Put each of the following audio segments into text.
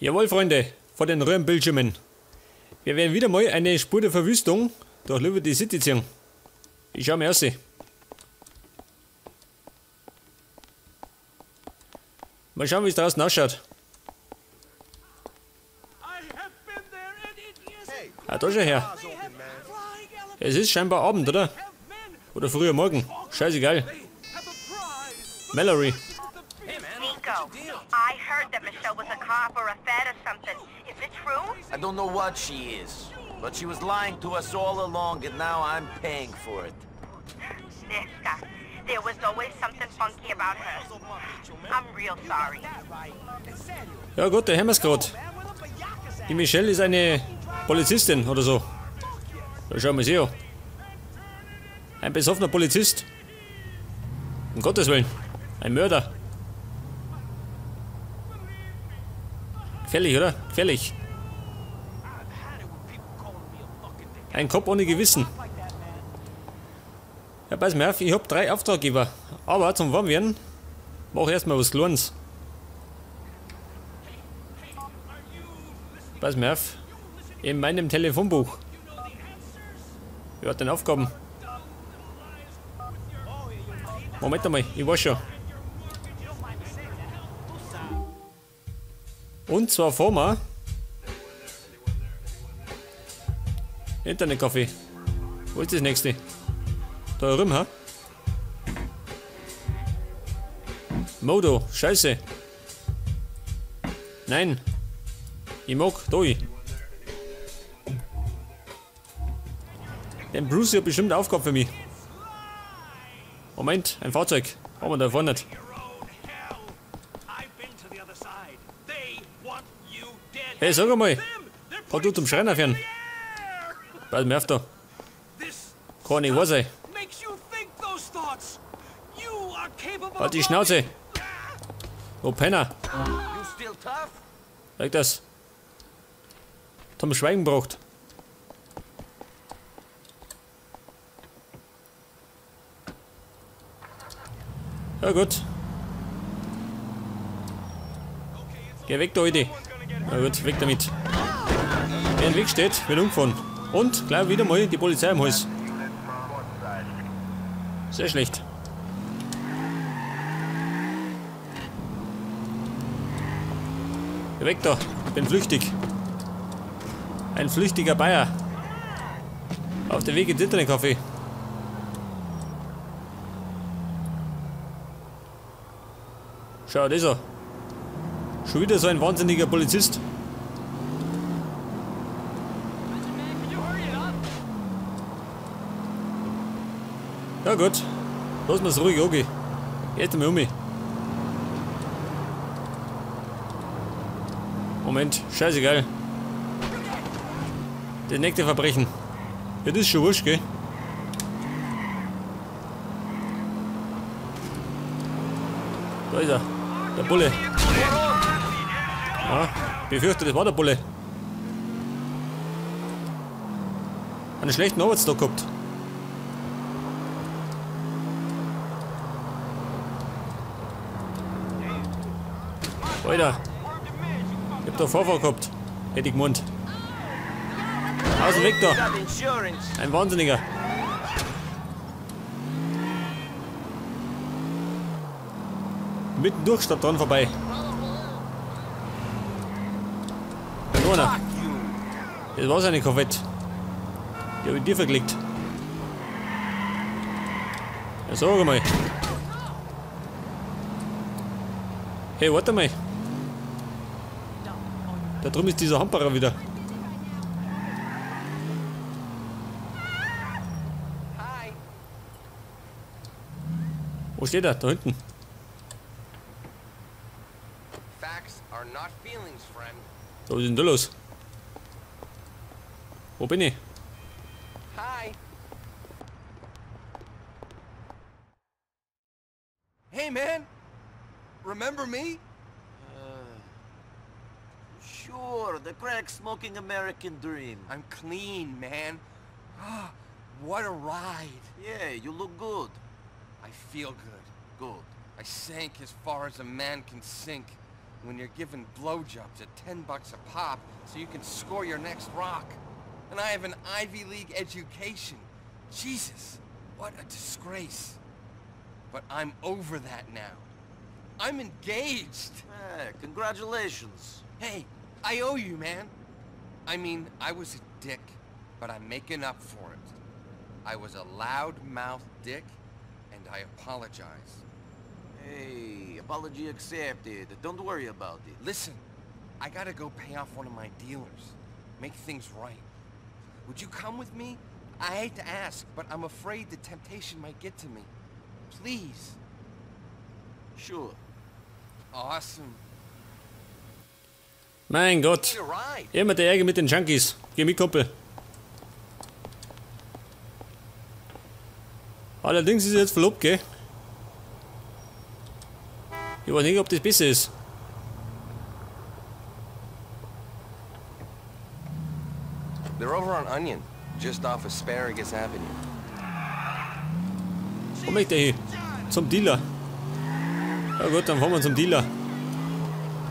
Jawohl, Freunde, vor den Röhrenbildschirmen. Wir werden wieder mal eine Spur der Verwüstung durch Liberty City ziehen. Ich schau mir aus. Mal schauen, wie es draußen ausschaut. Ah, da schon her. Es ist scheinbar Abend, oder? Oder früher Morgen. Scheißegal. Mallory. Nico, I heard that Michelle was a cop or a fed or something. Is it true? I don't know what she is, but she was lying to us all along, and now I'm paying for it. Niska, there was always something funky about her. I'm real sorry. Ja gut, da haben wir es gerade. Die Michelle ist eine Polizistin oder so. Da schauen wir sie an. Ein besoffener Polizist. Um Gottes Willen. Ein Mörder. Gefährlich, oder? Gefährlich. Ein Kopf ohne Gewissen. Ja, pass mir auf, ich hab 3 Auftraggeber. Aber zum Warmwerden mach erstmal was Kleines. Pass mir auf. In meinem Telefonbuch. Wer hat denn Aufgaben? Moment einmal, ich weiß schon. Und zwar vor mir Internetcafé. Wo ist das nächste? Da rum, ha? Modo, scheiße. Nein. Ich mag Doi. Den Bruce hat bestimmt eine Aufgabe für mich. Moment, ein Fahrzeug. Haben wir da vorne nicht. Hey, sag einmal. Fahr du zum Schreiner fern. Pass mir auf da. Kann nicht wahr sein. Halt die Schnauze. Oh, Penner. Like das. Zum Schweigen braucht. Ja gut. Geh weg da, heute. Na gut, weg damit. Wer im Weg steht, wird umgefahren. Und gleich wieder mal die Polizei am Hals. Sehr schlecht. Geh weg da, ich bin flüchtig. Ein flüchtiger Bayer. Auf dem Weg ins Internetcafé. Schau, das ist er. Schon wieder so ein wahnsinniger Polizist. Ja gut, lassen wir es ruhig angehen. Geht mal um mich. Moment, scheißegal. Das nächste Verbrechen. Ja, das ist schon wurscht, gell? Da ist er. Der Bulle. Ja, befürchte, das war der Bulle. Einen schlechten Arbeitstag gehabt. Alter. Ich hab da Vorfahrt gehabt. Hätte ich gemeint. Aus dem Weg da. Ein Wahnsinniger. Mitten durch statt dran vorbei. Einer. Das war seine Korvette. Die habe ich dir vergelegt. Ja, sag mal. Hey, warte mal. Da drüben ist dieser Hamperer wieder. Wo steht er? Da hinten. Was ist denn da los? Wo bin ich? Hi. Hey, man. Remember me? Sure, the crack-smoking American dream. I'm clean, man. Ah, what a ride. Yeah, you look good. I feel good. Good. I sank as far as a man can sink. when you're giving blowjobs at $10 a pop so you can score your next rock. And I have an Ivy League education. Jesus, what a disgrace. But I'm over that now. I'm engaged. Congratulations. Hey, I owe you, man. I mean, I was a dick, but I'm making up for it. I was a loud-mouthed dick, and I apologize. Hey, apology accepted. Don't worry about it. Listen, I gotta go pay off one of my dealers. Make things right. Would you come with me? I hate to ask, but I'm afraid the temptation might get to me. Please. Sure. Awesome. Mein Gott. Need a ride. Immer der Ärger mit den Junkies. Geh mit, Kumpel. Allerdings ist er jetzt verlobt, gell? Ich weiß nicht, ob das besser ist. They're over on Onion, just off Asparagus Avenue. Wo möchte er hin? Zum Dealer. Ja gut, dann fahren wir zum Dealer.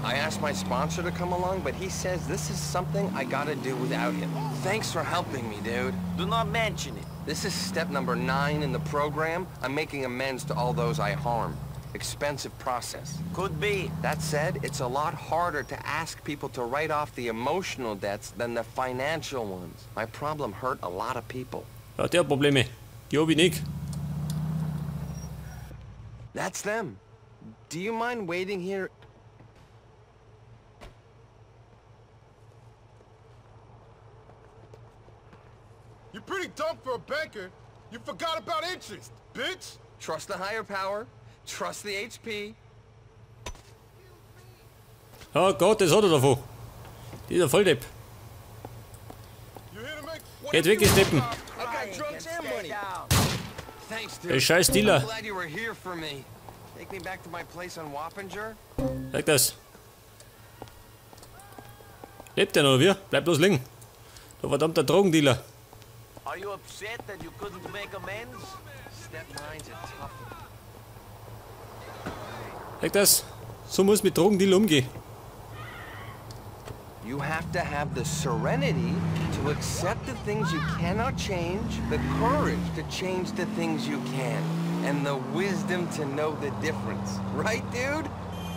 I asked my sponsor to come along, but he says this is something I gotta do without him. Thanks for helping me, dude. Do not mention it. This is step number 9 in the program. I'm making amends to all those I harmed. Expensive process. Could be. That said, it's a lot harder to ask people to write off the emotional debts than the financial ones. My problem hurt a lot of people. Ja, der hat Probleme. Die hab ich nicht. That's them. Do you mind waiting here? You're pretty dumb for a banker. You forgot about interest, bitch. Trust the higher power. Trust the HP. Oh Gott, das hat er davon. Dieser Volldepp. You here to make Geht weg, ihr Deppen. I got drugs and money. Thanks, dude. Der scheiß Dealer. I'm glad you were here for me. Take me back to my place on Wappinger. Sag das. Lebt der noch, oder wie? Bleib bloß liegen. Du verdammter Drogendealer. Are you upset that you couldn't make amends? Step 9's a tough one. Sag das. So muss mit Drogendealer umgehen. You have to have the serenity to accept the things you cannot change, the courage to change the things you can, and the wisdom to know the difference. Right, dude?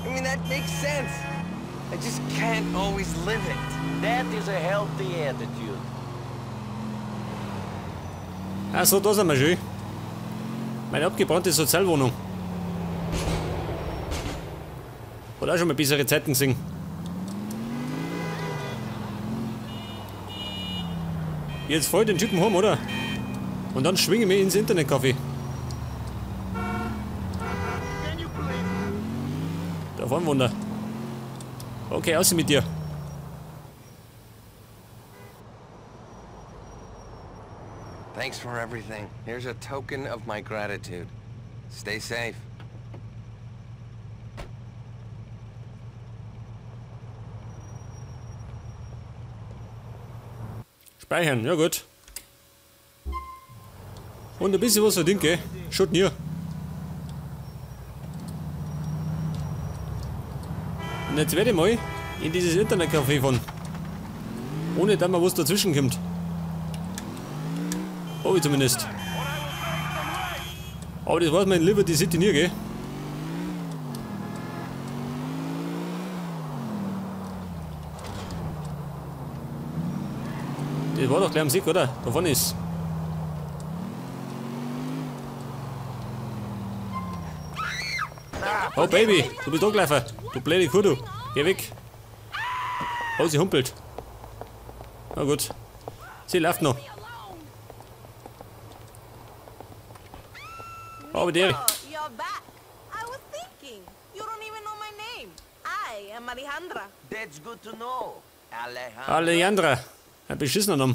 I mean, that makes sense. I just can't always live it. That is a healthy attitude. Ach so, da sind wir schön. Meine abgebrannte Sozialwohnung. Hat auch schon mal bessere Zeiten gesehen. Jetzt voll den Typen heim, oder? Und dann schwinge ich mich ins Internetcafé. Da fahren Wunder. Okay, außer mit dir. Thanks for everything. Here's a token of my gratitude. Stay safe. Speichern, ja gut. Und ein bisschen was verdient, gell? Schaut mir. Und jetzt werde ich mal in dieses Internetcafé fahren. Ohne dass mal was dazwischen kommt. Hab ich zumindest. Aber das weiß man in Liberty City nie, gell? Das war doch gleich am Sieg, oder? Da vorne ist. Oh Baby, du bist angelaufen. Du blöde Kuh, du. Geh weg. Oh, sie humpelt. Na gut. Sie läuft noch. Aber der. Oh, you're back. I was thinking. You don't even know my name. I am Alejandra. That's good to know. Alejandro. Alejandra. Ein beschissener Name.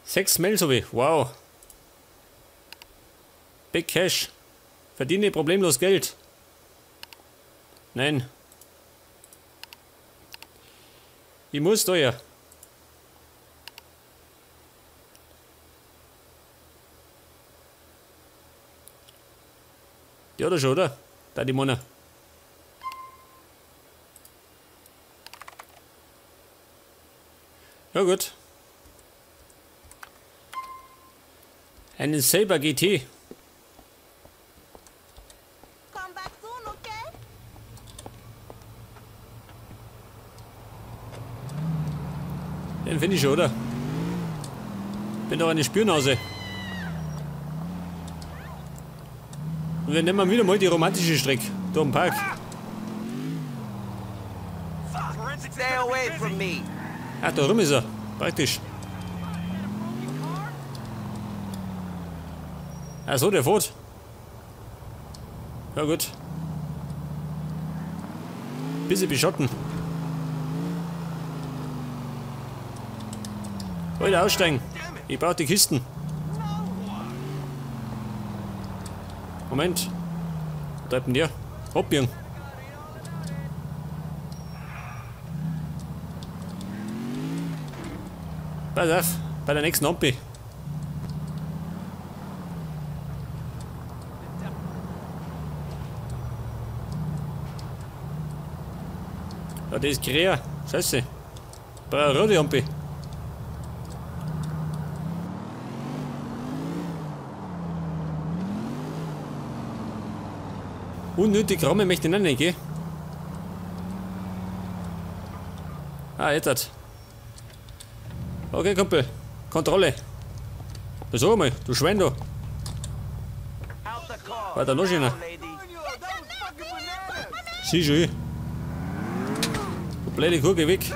Sechs Mails habe ich. Wow. Big Cash. Verdiene problemlos Geld. Nein. Ich muss da ja. Die hat er schon, oder? Da die Mona. Ja gut. Einen Saber GT. Come back soon, okay? Den finde ich schon, oder? Bin doch eine Spürnase. Und wir nehmen wieder mal die romantische Strecke. Da im Park. Stay away from me. Ach, da rum ist er. Praktisch. Ach so, der fährt. Ja gut. Bisschen beschotten. Wollte aussteigen. Ich brauche die Kisten. Moment. Wo bleibt denn der? Hoppjung. Pass auf, bei der nächsten Ampel. Ja, das ist Krea. Scheiße. Bei einer roten Ampel. Unnötig Raum möchte ich nicht, gell? Ah, jetzt hat. Okay, Kumpel. Kontrolle. Sag mal, du Schwein da. War da noch einer? Sieh schon hin. Du blöde Kuh, geh weg.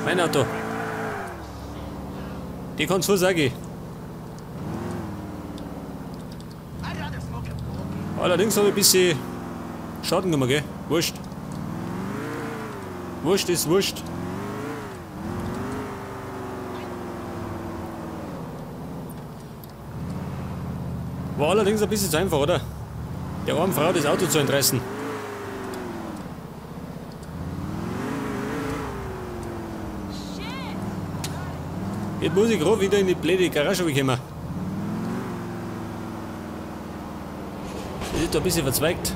Mein Auto. Die kannst du sagen. Allerdings habe ich ein bisschen Schaden gemacht, gell? Wurscht. Wurscht ist wurscht. War allerdings ein bisschen zu einfach, oder? Der armen Frau das Auto zu entreißen. Jetzt muss ich gerade wieder in die blöde Garage kommen. Das ist da ein bisschen verzweigt.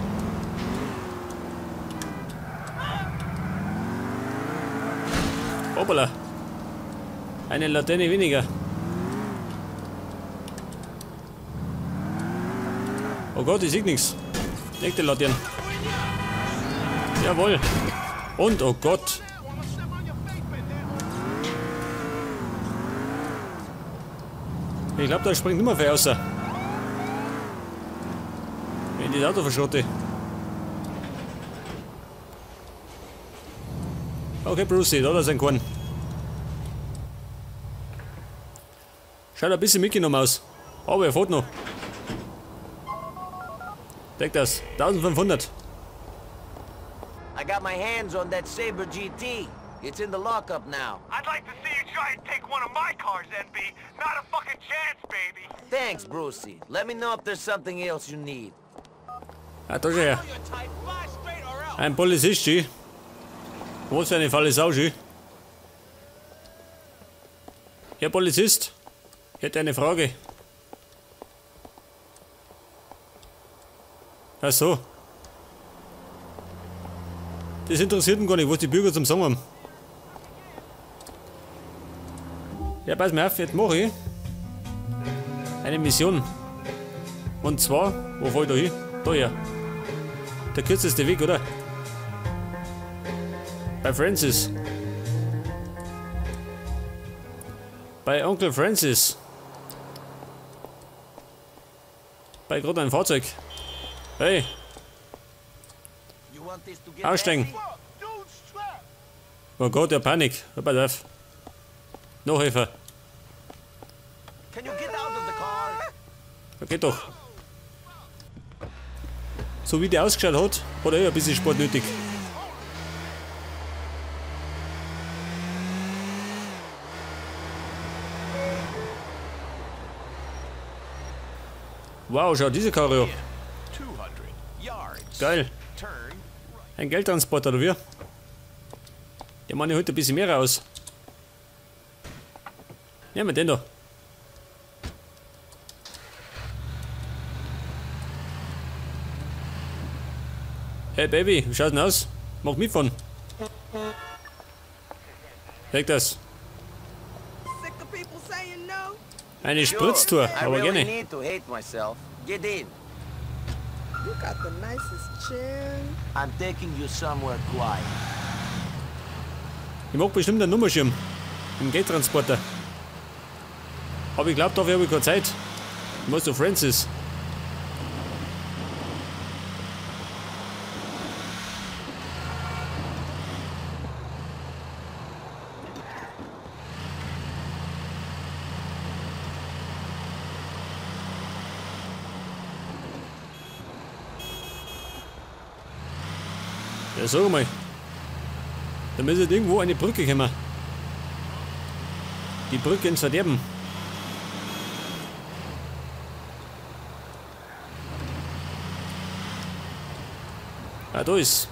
Hoppala. Eine Laterne weniger. Oh Gott, ich sehe nichts. Nächste Laterne. Jawohl. Und oh Gott. Ich glaube, da springt nicht mehr viel raus. Wenn ich das Auto verschrotte. Okay, Brucey, da ist ein Korn. Schaut ein bisschen mitgenommen aus. Aber er fährt noch. Denk das. 1500. I got my hands on that Saber GT. It's in the lockup now. I'd like to see you try and take one of my cars, NB. Not a fucking chance, baby. Thanks, Brucey. Let me know if there's something else you need. Ah, da schau her. Ein Polizist, G. Was für eine faule Sau, G. Herr Polizist, ich hätte eine Frage. Ach so. Das interessiert ihn gar nicht, was die Bürger zum Sagen haben. Ja, pass mal auf, jetzt mache ich eine Mission. Und zwar, wo fahr ich da hin? Da her. Der kürzeste Weg, oder? Bei Francis. Bei Onkel Francis. Bei gerade ein Fahrzeug. Hey, aussteigen. Oh Gott, der Panik. Hör mal auf. Nachhelfer. Ja, geht doch. So wie der ausgeschaut hat, hat er ein bisschen Sport nötig. Wow, schau diese Karre an. Geil. Ein Geldtransporter, oder wie? Der Mann holt ein bisschen mehr raus. Nehmen wir den da. Hey Baby, wie schaut's denn aus? Mach mit von. Weg das. Eine Spritztour, I aber really gerne. need to hate myself. Get in. You got the nicest chin. I'm taking you somewhere quiet. Ich mach bestimmt einen Nummerschirm. Im Geldtransporter. Aber ich glaube, dafür habe ich keine Zeit. Ich muss zu Francis. Ja, sag mal. Da müsste irgendwo eine Brücke kommen. Die Brücke ins Verderben. Ah, da ist.